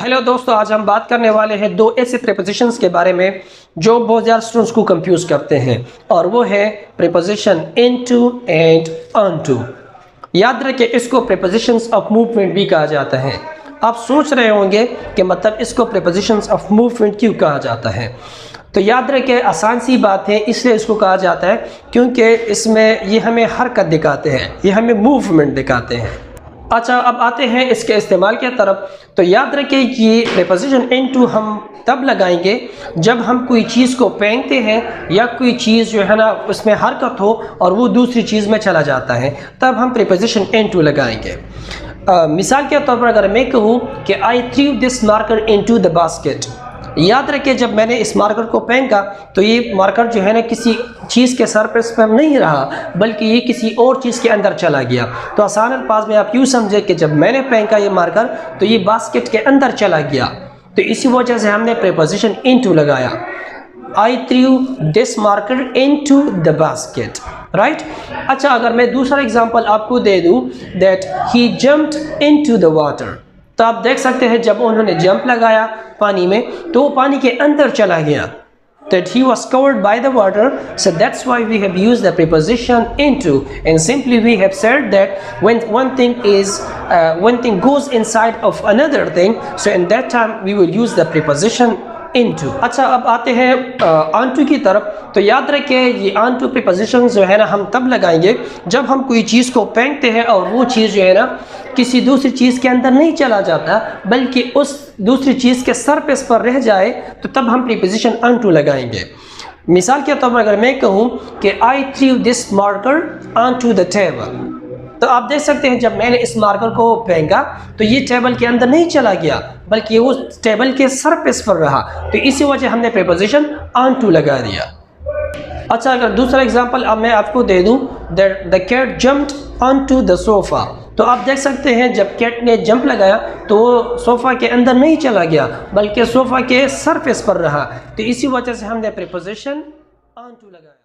Hello दोस्तों, आज हम बात करने वाले हैं दो ऐसे प्रीपोजिशंस के बारे में जो बहुत ज़्यादा स्टूडेंट्स को कंफ्यूज करते हैं, और वो है प्रीपोजिशन इनटू एंड ऑनटू। याद रखें, इसको प्रीपोजिशंस ऑफ मूवमेंट भी कहा जाता है। आप सोच रहे होंगे कि मतलब इसको प्रीपोजिशंस ऑफ मूवमेंट क्यों कहा जाता है। तो याद रखें, आसान सी बात है, इसलिए इसको कहा जाता है क्योंकि इसमें ये हमें हरकत दिखाते हैं, ये हमें मूवमेंट दिखाते हैं। अच्छा, अब आते हैं इसके इस्तेमाल की तरफ। तो याद रखें कि प्रीपोजिशन इनटू हम तब लगाएंगे जब हम कोई चीज़ को पहनते हैं या कोई चीज़ जो है ना उसमें हरकत हो और वो दूसरी चीज़ में चला जाता है, तब हम प्रीपोजिशन इनटू लगाएंगे। मिसाल के तौर पर अगर मैं कहूँ कि I threw this marker into the basket, याद रखिए जब मैंने इस मार्कर को फेंका तो ये मार्कर जो है ना किसी चीज़ के सरफेस पर नहीं रहा, बल्कि ये किसी और चीज़ के अंदर चला गया। तो आसान अल्फाज में आप यूँ समझे कि जब मैंने फेंका ये मार्कर तो ये बास्केट के अंदर चला गया। तो इसी वजह से हमने प्रीपोजिशन इनटू लगाया। I threw this marker into the basket, right. अच्छा, अगर मैं दूसरा एग्जाम्पल आपको दे दूँ, that he jumped into the water, तो आप देख सकते हैं जब उन्होंने जंप लगाया पानी में तो वो पानी के अंदर चला गया। That he was covered by the water, so that's why we have used the preposition into, and simply we have said that when one thing goes inside of another thing, so in that time we will use the preposition into। अच्छा, अब आते हैं onto की तरफ। तो याद रखें, ये onto preposition जो है ना हम तब लगाएंगे जब हम कोई चीज़ को फेंकते हैं और वो चीज़ जो है ना किसी दूसरी चीज़ के अंदर नहीं चला जाता, बल्कि उस दूसरी चीज़ के सरफेस पर रह जाए, तो तब हम प्रीपोजिशन onto लगाएंगे। मिसाल के तौर पर अगर मैं कहूँ कि I threw this marker onto the table, तो आप देख सकते हैं जब मैंने इस मार्कर को फेंका तो ये टेबल के अंदर नहीं चला गया, बल्कि वो टेबल के सरफेस पर रहा। तो इसी वजह हमने प्रीपोजिशन onto लगा दिया। अच्छा, अगर दूसरा एग्जांपल अब मैं आपको दे दूं, the cat jumped onto the sofa, तो आप देख सकते हैं जब कैट ने जंप लगाया तो वो सोफ़ा के अंदर नहीं चला गया, बल्कि सोफ़ा के सरफेस पर रहा। तो इसी वजह से हमने प्रीपोजिशन onto लगाया।